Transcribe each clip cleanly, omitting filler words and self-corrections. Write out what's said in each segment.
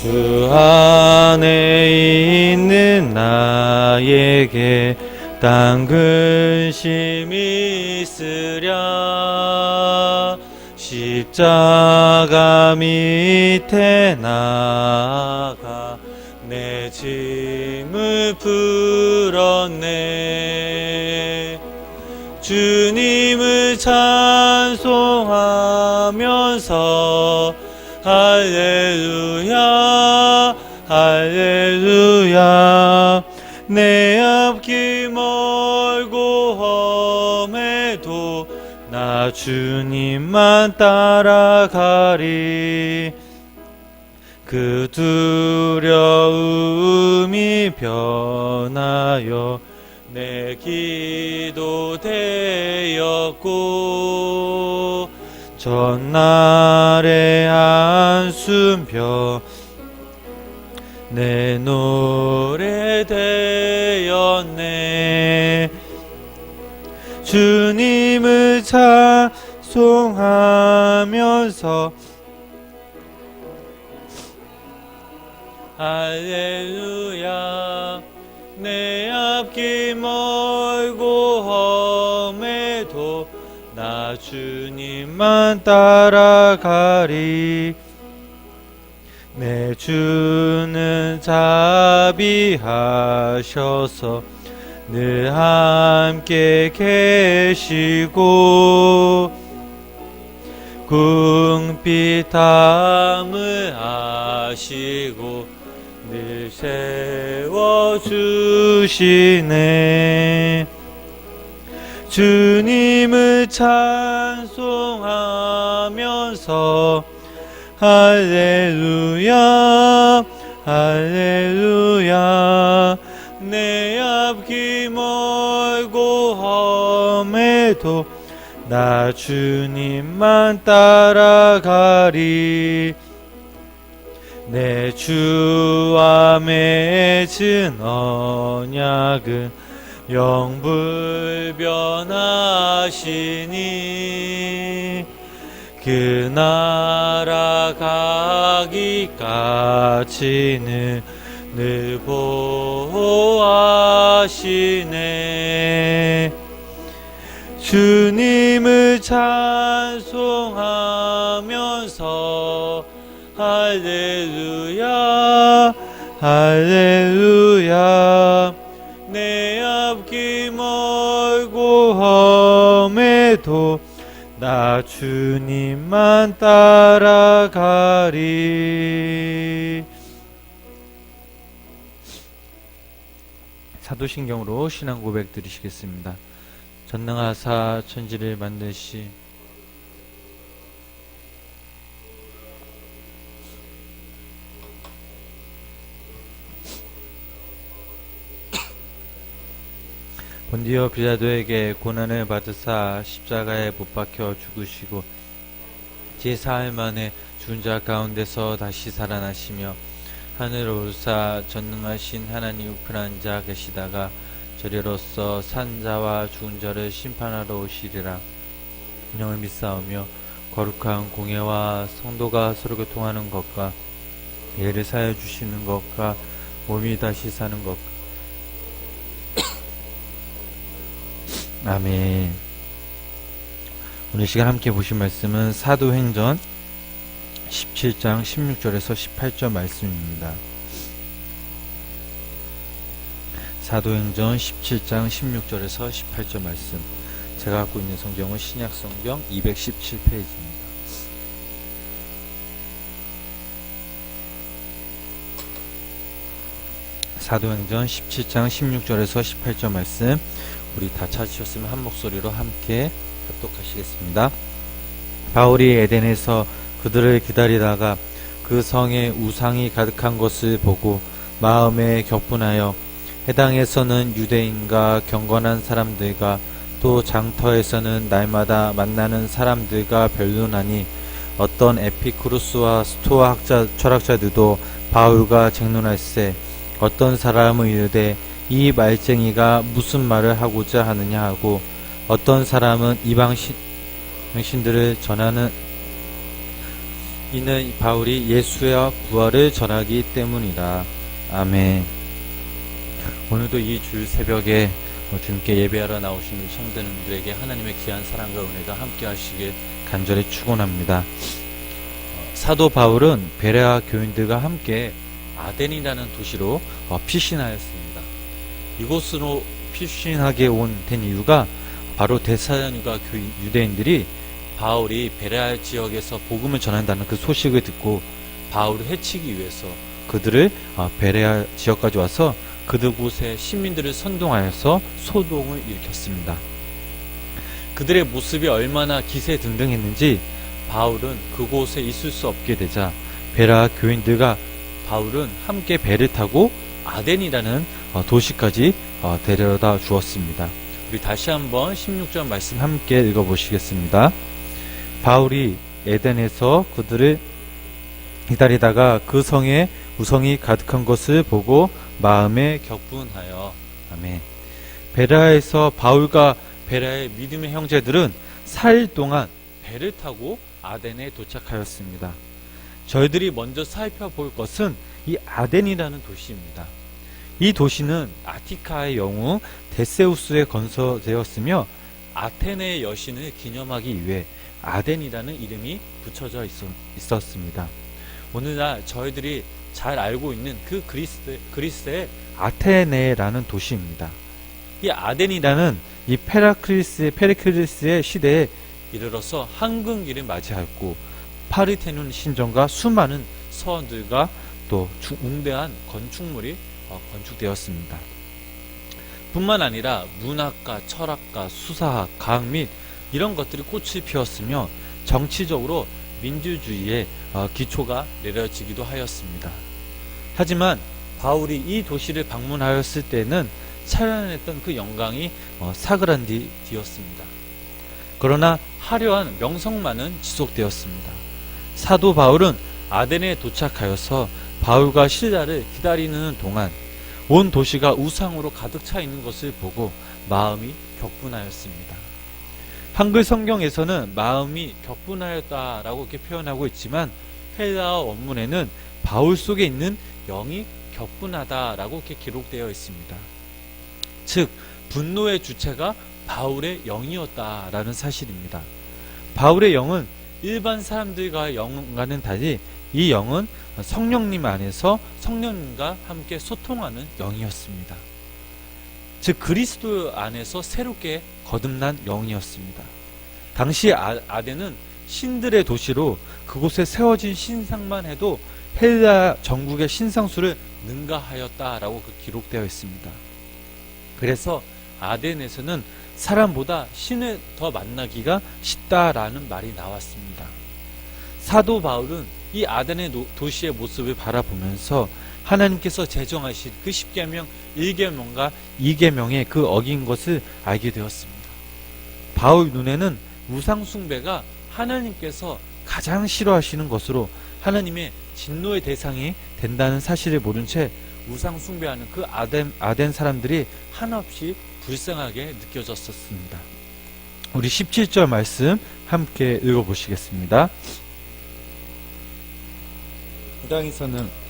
주 안에 있는 나에게 딴 근심이 있으랴. 십자가 밑에 나가 내 짐을 풀었네. 주님을 찬송하면서 할렐루야 할렐루야. 내 앞길 멀고 험해도 나 주님만 따라가리. 그 두려움이 변하여 내 기도 되었고 전날의 한숨표 내 노래 되었네. 주님을 찬송하면서 할렐루야. 내 앞길 멀고 험해도 나 주님만 따라가리. 내 주는 자비하셔서 늘 함께 계시고 궁핍함을 아시고 늘 세워주시네. 주님을 찬송하면서 할렐루야 할렐루야. 내 앞길 멀고 험해도 나 주님만 따라가리. 내 주와 맺은 언약은 영불변하시니 그 나라 가기까지는 늘 보호하시네. 주님을 찬송하면서 할렐루야 할렐루야. 내 앞길 멀고 험해도 나 주님만 따라가리. 사도신경으로 신앙 고백 드리시겠습니다. 전능하사 천지를 만드시 본디오 빌라도에게 고난을 받으사 십자가에 못 박혀 죽으시고 제4일 만에 죽은 자 가운데서 다시 살아나시며 하늘로 오르사 전능하신 하나님 우편 앉아 계시다가 저리로서 산 자와 죽은 자를 심판하러 오시리라. 영을 믿사오며 거룩한 공예와 성도가 서로 교통하는 것과 예를 사여 주시는 것과 몸이 다시 사는 것. 아멘. 오늘 시간 함께 보신 말씀은 사도행전 17장 16절에서 18절 말씀입니다. 사도행전 17장 16절에서 18절 말씀. 제가 갖고 있는 성경은 신약성경 217페이지입니다. 사도행전 17장 16절에서 18절 말씀, 우리 다 찾으셨으면 한 목소리로 함께 합독하시겠습니다. 바울이 에덴에서 그들을 기다리다가 그 성에 우상이 가득한 것을 보고 마음에 격분하여 해당에서는 유대인과 경건한 사람들과 또 장터에서는 날마다 만나는 사람들과 변론하니 어떤 에피쿠루스와 스토아 철학자들도 바울과 쟁론할세 어떤 사람은 이르되 이 말쟁이가 무슨 말을 하고자 하느냐 하고 어떤 사람은 이방 신들을 전하는 이는 바울이 예수의 부활을 전하기 때문이다. 아멘. 오늘도 이 주일 새벽에 주님께 예배하러 나오신 성도님들에게 하나님의 귀한 사랑과 은혜가 함께 하시길 간절히 축원합니다. 사도 바울은 베레아 교인들과 함께 아덴이라는 도시로 피신하였습니다. 이곳으로 피신하게 된 이유가 바로 데살로니가 유대인들이 바울이 베레아 지역에서 복음을 전한다는 그 소식을 듣고 바울을 해치기 위해서 그들을 베레아 지역까지 와서 그곳의 시민들을 선동하여서 소동을 일으켰습니다. 그들의 모습이 얼마나 기세등등했는지 바울은 그곳에 있을 수 없게 되자 베레아 교인들과 바울은 함께 배를 타고 아덴이라는 도시까지 데려다 주었습니다. 우리 다시 한번 16절 말씀 함께 읽어보시겠습니다. 바울이 에덴에서 그들을 기다리다가 그 성에 우성이 가득한 것을 보고 마음에 격분하여. 아멘. 베레아에서 바울과 베레아의 믿음의 형제들은 4일 동안 배를 타고 아덴에 도착하였습니다. 저희들이 먼저 살펴볼 것은 이 아덴이라는 도시입니다. 이 도시는 아티카의 영웅 데세우스에 건설되었으며 아테네의 여신을 기념하기 위해 아덴이라는 이름이 붙여져 있었습니다. 오늘날 저희들이 잘 알고 있는 그 그리스의 아테네라는 도시입니다. 이 아덴이라는 이 페리클리스의 시대에 이르러서 한국기를 맞이하였고 파르테논 신전과 수많은 서원들과 또 웅대한 건축물이 건축되었습니다. 뿐만 아니라 문학과 철학과 수사학, 과학 및 이런 것들이 꽃을 피웠으며 정치적으로 민주주의의 기초가 내려지기도 하였습니다. 하지만 바울이 이 도시를 방문하였을 때는 찬란했던 그 영광이 사그라디었습니다. 그러나 화려한 명성만은 지속되었습니다. 사도 바울은 아덴에 도착하여서 바울과 실라를 기다리는 동안 온 도시가 우상으로 가득 차 있는 것을 보고 마음이 격분하였습니다. 한글 성경에서는 마음이 격분하였다라고 이렇게 표현하고 있지만 헬라어 원문에는 바울 속에 있는 영이 격분하다라고 이렇게 기록되어 있습니다. 즉 분노의 주체가 바울의 영이었다라는 사실입니다. 바울의 영은 일반 사람들과의 영과는 달리 이 영은 성령님 안에서 성령님과 함께 소통하는 영이었습니다. 즉 그리스도 안에서 새롭게 거듭난 영이었습니다. 당시 아덴은 신들의 도시로 그곳에 세워진 신상만 해도 헬라 전국의 신상수를 능가하였다라고 기록되어 있습니다. 그래서 아덴에서는 사람보다 신을 더 만나기가 쉽다라는 말이 나왔습니다. 사도 바울은 이 아덴의 도시의 모습을 바라보면서 하나님께서 제정하신 그 10계명 1계명과 2계명의 그 어긴 것을 알게 되었습니다. 바울 눈에는 우상 숭배가 하나님께서 가장 싫어하시는 것으로 하나님의 진노의 대상이 된다는 사실을 모른 채 우상 숭배하는 그 아덴 사람들이 한없이 불쌍하게 느껴졌었습니다. 우리 17절 말씀 함께 읽어보시겠습니다. 이 땅에서는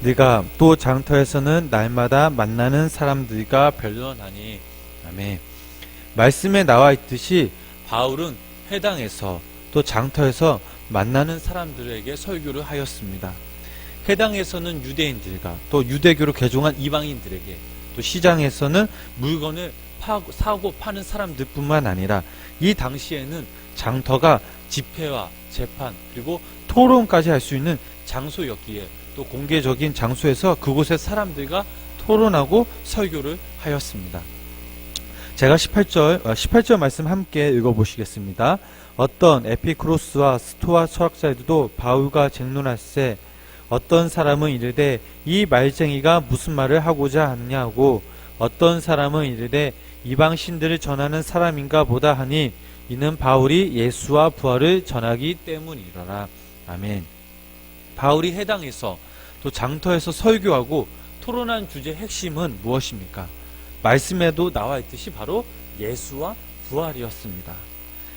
네가 또 장터에서는 날마다 만나는 사람들과 변론하니. 아멘. 말씀에 나와 있듯이 바울은 회당에서 또 장터에서 만나는 사람들에게 설교를 하였습니다. 회당에서는 유대인들과 또 유대교로 개종한 이방인들에게, 또 시장에서는 물건을 사고 파는 사람들뿐만 아니라 이 당시에는 장터가 집회와 재판 그리고 토론까지 할 수 있는 장소였기에 또 공개적인 장소에서 그곳의 사람들과 토론하고 설교를 하였습니다. 제가 18절 말씀 함께 읽어보시겠습니다. 어떤 에피크로스와 스토아 철학자들도 바울과 쟁론할세 어떤 사람은 이르되 이 말쟁이가 무슨 말을 하고자 하느냐고, 어떤 사람은 이르되 이방 신들을 전하는 사람인가 보다 하니 이는 바울이 예수와 부활을 전하기 때문이더라. 아멘. 바울이 해당에서 또 장터에서 설교하고 토론한 주제의 핵심은 무엇입니까? 말씀에도 나와 있듯이 바로 예수와 부활이었습니다.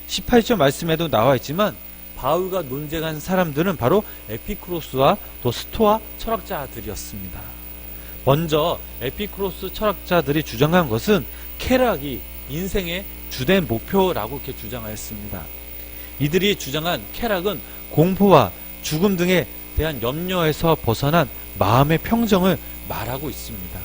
18절 말씀에도 나와 있지만 바울과 논쟁한 사람들은 바로 에피쿠로스와 또 스토아 철학자들이었습니다. 먼저 에피쿠로스 철학자들이 주장한 것은 쾌락이 인생의 주된 목표라고 이렇게 주장하였습니다. 이들이 주장한 쾌락은 공포와 죽음 등에 대한 염려에서 벗어난 마음의 평정을 말하고 있습니다.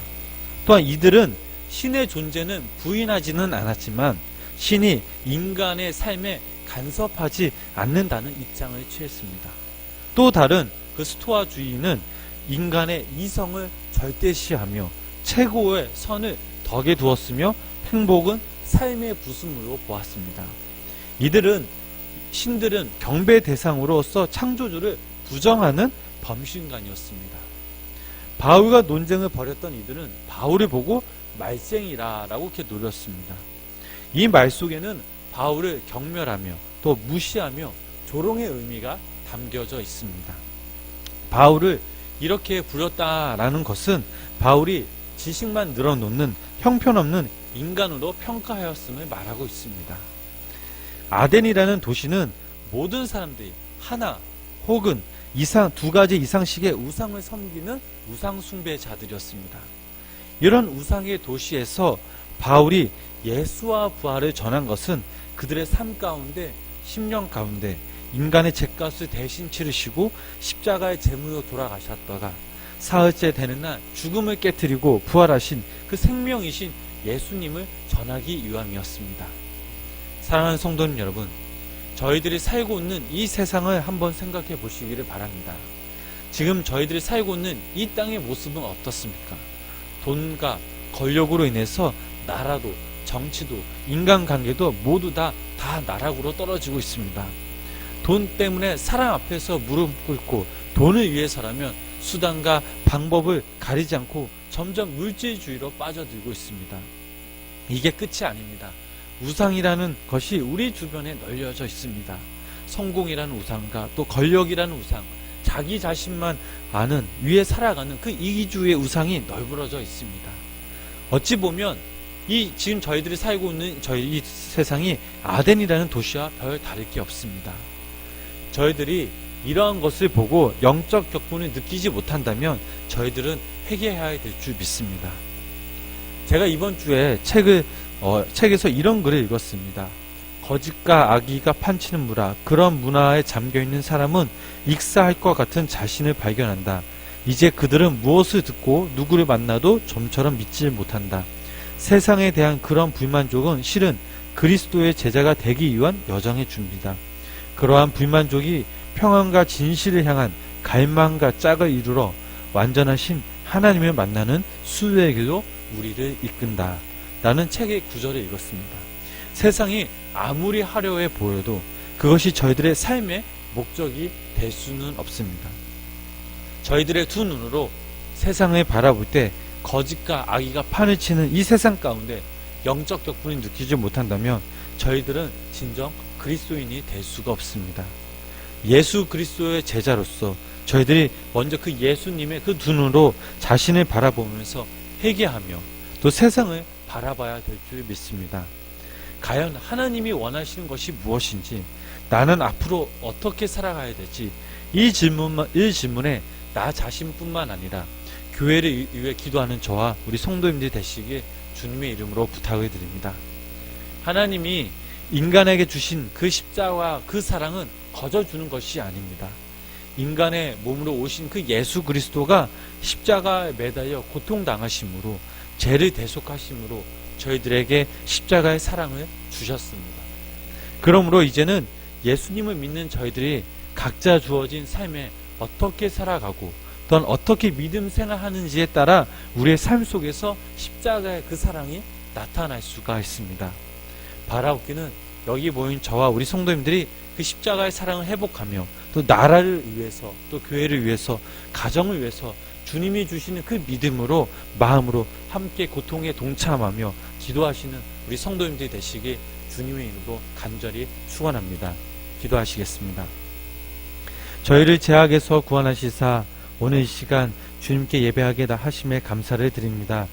또한 이들은 신의 존재는 부인하지는 않았지만 신이 인간의 삶에 간섭하지 않는다는 입장을 취했습니다. 또 다른 그 스토아주의는 인간의 이성을 절대시하며 최고의 선을 덕에 두었으며 행복은 삶의 부수물로 보았습니다. 신들은 경배 대상으로서 창조주를 부정하는 범신간이었습니다. 바울과 논쟁을 벌였던 이들은 바울을 보고 말쟁이라고 이렇게 노렸습니다. 이 말 속에는 바울을 경멸하며 또 무시하며 조롱의 의미가 담겨져 있습니다. 바울을 이렇게 부렸다라는 것은 바울이 지식만 늘어놓는 형편없는 인간으로 평가하였음을 말하고 있습니다. 아덴이라는 도시는 모든 사람들이 하나 혹은 두 가지 이상씩의 우상을 섬기는 우상 숭배자들이었습니다. 이런 우상의 도시에서 바울이 예수와 부활을 전한 것은 그들의 삶 가운데, 심령 가운데 인간의 죄값을 대신 치르시고 십자가의 제물로 돌아가셨다가 사흘째 되는 날 죽음을 깨뜨리고 부활하신 그 생명이신 예수님을 전하기 위함이었습니다. 사랑하는 성도님 여러분, 저희들이 살고 있는 이 세상을 한번 생각해 보시기를 바랍니다. 지금 저희들이 살고 있는 이 땅의 모습은 어떻습니까? 돈과 권력으로 인해서 나라도, 정치도, 인간관계도 모두 다 나락으로 떨어지고 있습니다. 돈 때문에 사람 앞에서 무릎 꿇고 돈을 위해서라면 수단과 방법을 가리지 않고 점점 물질주의로 빠져들고 있습니다. 이게 끝이 아닙니다. 우상이라는 것이 우리 주변에 널려져 있습니다. 성공이라는 우상과 또 권력이라는 우상, 자기 자신만 아는 위에 살아가는 그 이기주의의 우상이 널브러져 있습니다. 어찌 보면 지금 저희들이 살고 있는 이 세상이 아덴이라는 도시와 별 다를 게 없습니다. 저희들이 이러한 것을 보고 영적 격분을 느끼지 못한다면 저희들은 회개해야 될 줄 믿습니다. 제가 이번 주에 책에서 이런 글을 읽었습니다. 거짓과 악의가 판치는 그런 문화에 잠겨있는 사람은 익사할 것 같은 자신을 발견한다. 이제 그들은 무엇을 듣고 누구를 만나도 좀처럼 믿지 못한다. 세상에 대한 그런 불만족은 실은 그리스도의 제자가 되기 위한 여정의 준비다. 그러한 불만족이 평안과 진실을 향한 갈망과 짝을 이루러 완전하신 하나님을 만나는 수요의 길로 우리를 이끈다. 라는 책의 구절을 읽었습니다. 세상이 아무리 화려해 보여도 그것이 저희들의 삶의 목적이 될 수는 없습니다. 저희들의 두 눈으로 세상을 바라볼 때 거짓과 악의가 판을 치는 이 세상 가운데 영적 격분을 느끼지 못한다면 저희들은 진정 그리스도인이 될 수가 없습니다. 예수 그리스도의 제자로서 저희들이 먼저 그 예수님의 그 두 눈으로 자신을 바라보면서 회개하며 또 세상을 바라봐야 될 줄 믿습니다. 과연 하나님이 원하시는 것이 무엇인지, 나는 앞으로 어떻게 살아가야 될지, 이 질문에 나 자신뿐만 아니라 교회를 위해 기도하는 저와 우리 성도님들이 되시길 주님의 이름으로 부탁을 드립니다. 하나님이 인간에게 주신 그 십자가 그 사랑은 거저 주는 것이 아닙니다. 인간의 몸으로 오신 그 예수 그리스도가 십자가에 매달려 고통당하심으로, 죄를 대속하심으로 저희들에게 십자가의 사랑을 주셨습니다. 그러므로 이제는 예수님을 믿는 저희들이 각자 주어진 삶에 어떻게 살아가고 또한 어떻게 믿음 생활하는지에 따라 우리의 삶 속에서 십자가의 그 사랑이 나타날 수가 있습니다. 바라옵기는 여기 모인 저와 우리 성도님들이 그 십자가의 사랑을 회복하며 또 나라를 위해서, 또 교회를 위해서, 가정을 위해서 주님이 주시는 그 믿음으로, 마음으로 함께 고통에 동참하며 기도하시는 우리 성도님들이 되시길 주님의 이름으로 간절히 축원합니다. 기도하시겠습니다. 저희를 죄악에서 구원하시사 오늘 이 시간 주님께 예배하게 하심에 감사를 드립니다.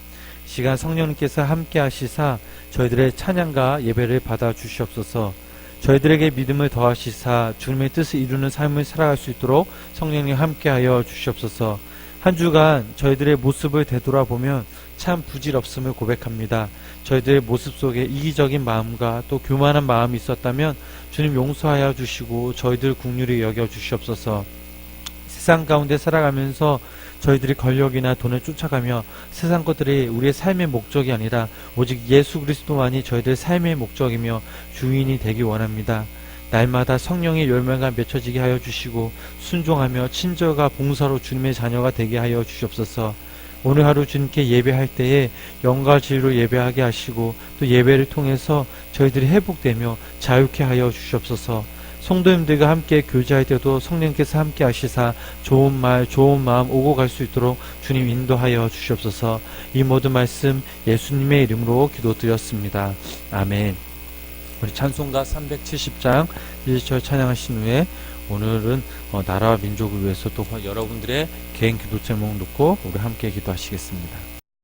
이 시간 성령님께서 함께 하시사 저희들의 찬양과 예배를 받아 주시옵소서. 저희들에게 믿음을 더하시사 주님의 뜻을 이루는 삶을 살아갈 수 있도록 성령님 함께하여 주시옵소서. 한 주간 저희들의 모습을 되돌아보면 참 부질없음을 고백합니다. 저희들의 모습 속에 이기적인 마음과 또 교만한 마음이 있었다면 주님 용서하여 주시고 저희들 긍휼히 여겨 주시옵소서. 세상 가운데 살아가면서 저희들이 권력이나 돈을 쫓아가며 세상 것들이 우리의 삶의 목적이 아니라 오직 예수 그리스도만이 저희들의 삶의 목적이며 주인이 되기 원합니다. 날마다 성령의 열매가 맺혀지게 하여 주시고 순종하며 친절과 봉사로 주님의 자녀가 되게 하여 주시옵소서. 오늘 하루 주님께 예배할 때에 영과 진리로 예배하게 하시고 또 예배를 통해서 저희들이 회복되며 자유케 하여 주시옵소서. 성도님들과 함께 교제할 때도 성령께서 함께 하시사 좋은 말 좋은 마음 오고 갈 수 있도록 주님 인도하여 주시옵소서. 이 모든 말씀 예수님의 이름으로 기도드렸습니다. 아멘. 우리 찬송가 370장 1절 찬양하신 후에 오늘은 나라와 민족을 위해서 또 여러분들의 개인 기도 제목 놓고 우리 함께 기도하시겠습니다.